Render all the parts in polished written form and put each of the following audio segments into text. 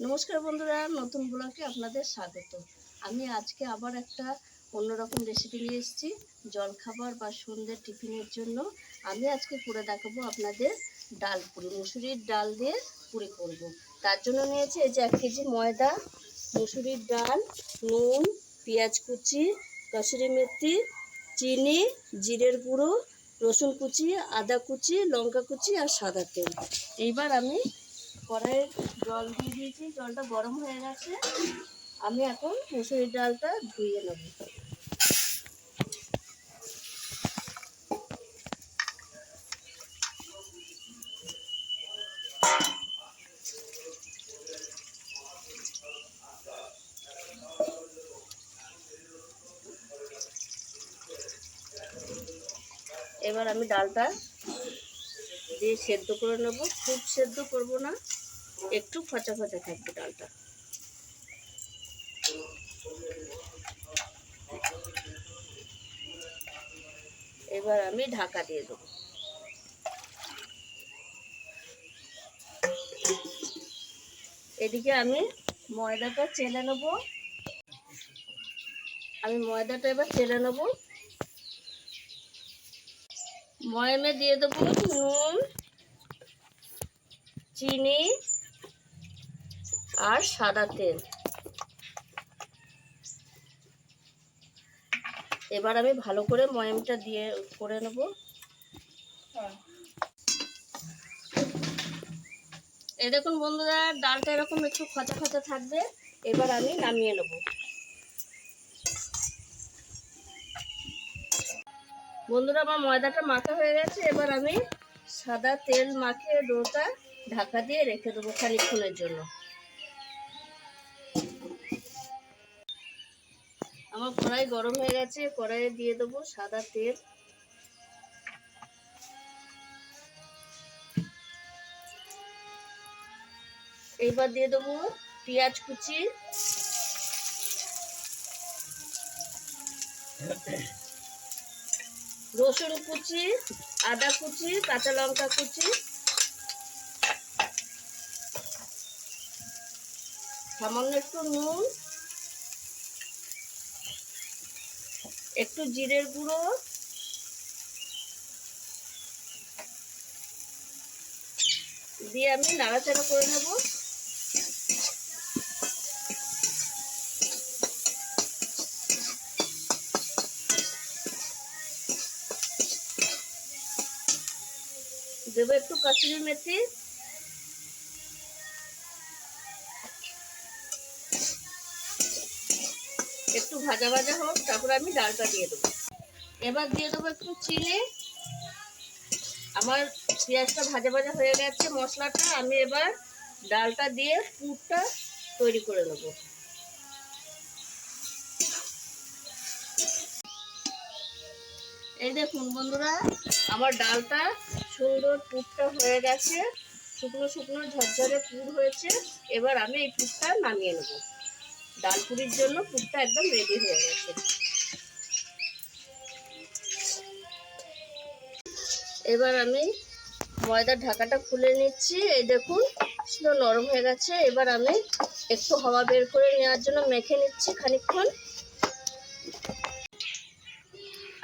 নমস্কার বন্ধুরা, নতুন ব্লগে আপনাদের স্বাগত। আমি আজকে আবার একটা অন্যরকম রেসিপি নিয়ে এসেছি জলখাবার বা সন্ধ্যের টিফিনের জন্য। আমি আজকে করে দেখাবো আপনাদের ডাল পুরি, মুসুরির ডাল দিয়ে পুরি করব। তার জন্য নিয়েছি এই যে 1 কেজি ময়দা, মুসুরির ডাল, নুন, পেঁয়াজ কুচি, কসুরি মেথি, চিনি, জিরের গুঁড়ো, রসুন কুচি, আদা কুচি, লঙ্কা কুচি আর সাদা তেল। এইবার আমি কড়াইয়ে জল দিয়ে দিয়েছি, জলটা গরম হয়ে গেছে। আমি এখন মুসুরির ডালটা ধুয়ে নেব। এবার আমি ডালটা দিয়ে সেদ্ধ করে নেব। খুব সেদ্ধ করব না, একটু ফচা ফচা থাকবে ডালটা। এবার আমি ঢাকা দিয়ে দেবো। এদিকে আমি ময়দাটা চেলে নেব। এবার চেলে নেব। ময়ামে দিয়ে দেবো নুন, চিনি আর সাদা তেল। এবার আমি ভালো করে ময়ামটা দিয়ে করে নেব। এই দেখুন বন্ধুরা, ডালটা এরকম একটু খচা খচা থাকবে। এবার আমি নামিয়ে নেব। বন্ধুরা, আমার ময়দাটা মাখা হয়ে গেছে। এবার আমি সাদা তেল মাখিয়ে ডোটা ঢাকা দিয়ে রেখে দেবো খানিকক্ষণের জন্য। আমার কড়াই গরম হয়ে গেছে, কড়াইয়ে দিয়ে দেবো সাদা তেল। এইবার দিয়ে দেবো পেঁয়াজ কুচি, রসুন কুচি, আদা কুচি, কাঁচা লঙ্কা কুচি, সামান্য একটু নুন, একটু জিরের গুঁড়ো, দিয়ে আমি নাড়াচাড়া করে নেব। দেবো একটু কসুরি মেথি, একটু ভাজা ভাজা হোক, তারপরে আমি ডালটা দিয়ে দেবো। এবার দিয়ে দেবো একটু চিনি। আমার পেঁয়াজটা ভাজা ভাজা হয়ে গেছে, মশলাটা আমি এবার ডালটা দিয়ে পুরটা তৈরি করে নেব। এই দেখুন বন্ধুরা, আমার ডালটা সুন্দর পুরটা হয়ে গেছে, শুকনো শুকনো ঝরঝরে পুর হয়েছে। এবার আমি এই পুরটা নামিয়ে নেব। ডাল পুরির জন্য পুরটা একদম রেডি হয়ে গেছে। এবার আমি ময়দার ঢাকাটা খুলে নিচ্ছি। এই দেখুন পুরো নরম হয়ে গেছে। এবার আমি একটু হাওয়া বের করে নেওয়ার জন্য মেখে নিচ্ছি খানিকক্ষণ।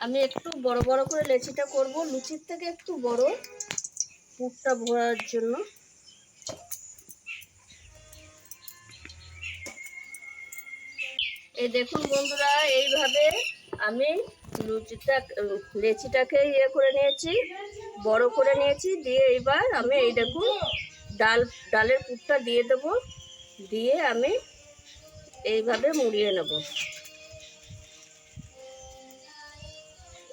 আমি একটু বড় বড় করে লেচিটা করব, লুচির থেকে একটু বড়, পুরটা ভরার জন্য। এই দেখুন বন্ধুরা, এইভাবে আমি লেচিটাকে করে নিয়েছি, বড় করে নিয়েছি। দিয়ে এবার আমি এই দেখুন ডালের পুরটা দিয়ে দেব। দিয়ে আমি এইভাবে মুড়িয়ে নেব।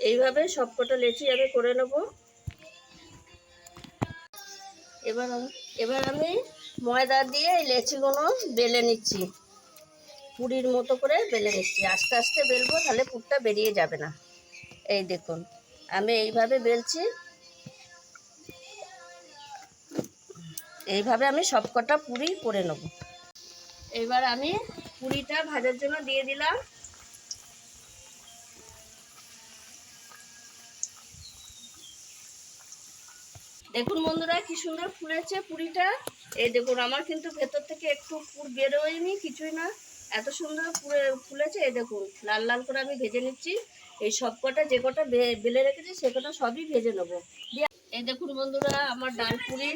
এইভাবে সবকটা লেচি আমি করে নেব। এবার আমি ময়দা দিয়ে এই লেচিগুলো বেলে নিচ্ছি, পুরির মতো করে বেলে নিচ্ছি। আস্তে আস্তে বেলবো, তাহলে পুরটা বেরিয়ে যাবে না। এই দেখুন আমি এইভাবে বেলছি। এইভাবে আমি সবকটা পুরি করে নেব। এবার আমি পুরিটা ভাজার জন্য দিয়ে দিলাম। দেখুন বন্ধুরা কি সুন্দর ফুলেছে পুরিটা। এই দেখুন আমার কিন্তু ভেতর থেকে একটু পুর বেরোয়নি, কিছুই না, এত সুন্দর ফুলেছে। এই দেখুন লাল লাল করে আমি ভেজে নিচ্ছি। এই সব কটা যে কটা বেলে রেখেছি সে কটা সবই ভেজে নেবো। এই দেখুন বন্ধুরা আমার ডাল পুরি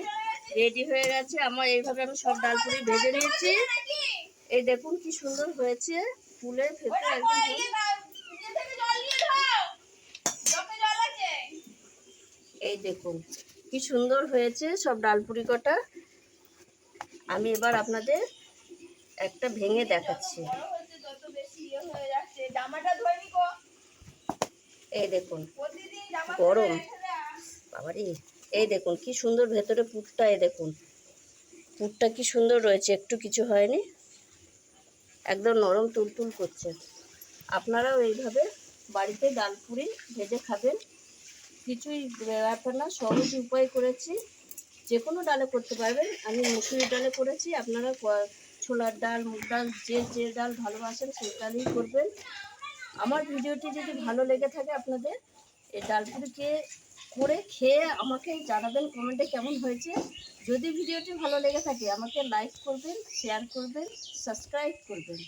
রেডি হয়ে গেছে। আমার এইভাবে আমি সব ডাল পুরি ভেজে নিয়েছি। এই দেখুন কি সুন্দর হয়েছে, ফুলে ভেতরে একদম। এই দেখুন কি সুন্দর হয়েছে সব ডালপুরি কটা। আমি এবার আপনাদের একটা ভেঙে দেখাচ্ছি। এই দেখুন গরম বাবারে। এই দেখুন কি সুন্দর ভেতরে পুরটা, এই দেখুন পুরটা কি সুন্দর রয়েছে, একটু কিছু হয়নি, একদম নরম তুলতুল করছে। আপনারাও এইভাবে বাড়িতে ডালপুরি ভেজে খাবেন, কিছুই ব্যাপার না, সহজ উপায় করেছি। যে কোনো ডালে করতে পারবেন। আমি মুসুরির ডালে করেছি, আপনারা ছোলার ডাল, মুগ ডাল, যে ডাল ভালোবাসেন সেই ডালই করবেন। আমার ভিডিওটি যদি ভালো লেগে থাকে আপনাদের, এই ডালপুরিকে করে খেয়ে আমাকে জানাবেন কমেন্টে কেমন হয়েছে। যদি ভিডিওটি ভালো লেগে থাকে আমাকে লাইক করবেন, শেয়ার করবেন, সাবস্ক্রাইব করবেন।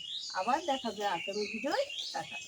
আবার দেখা হবে আগামী ভিডিওয়। টাটা।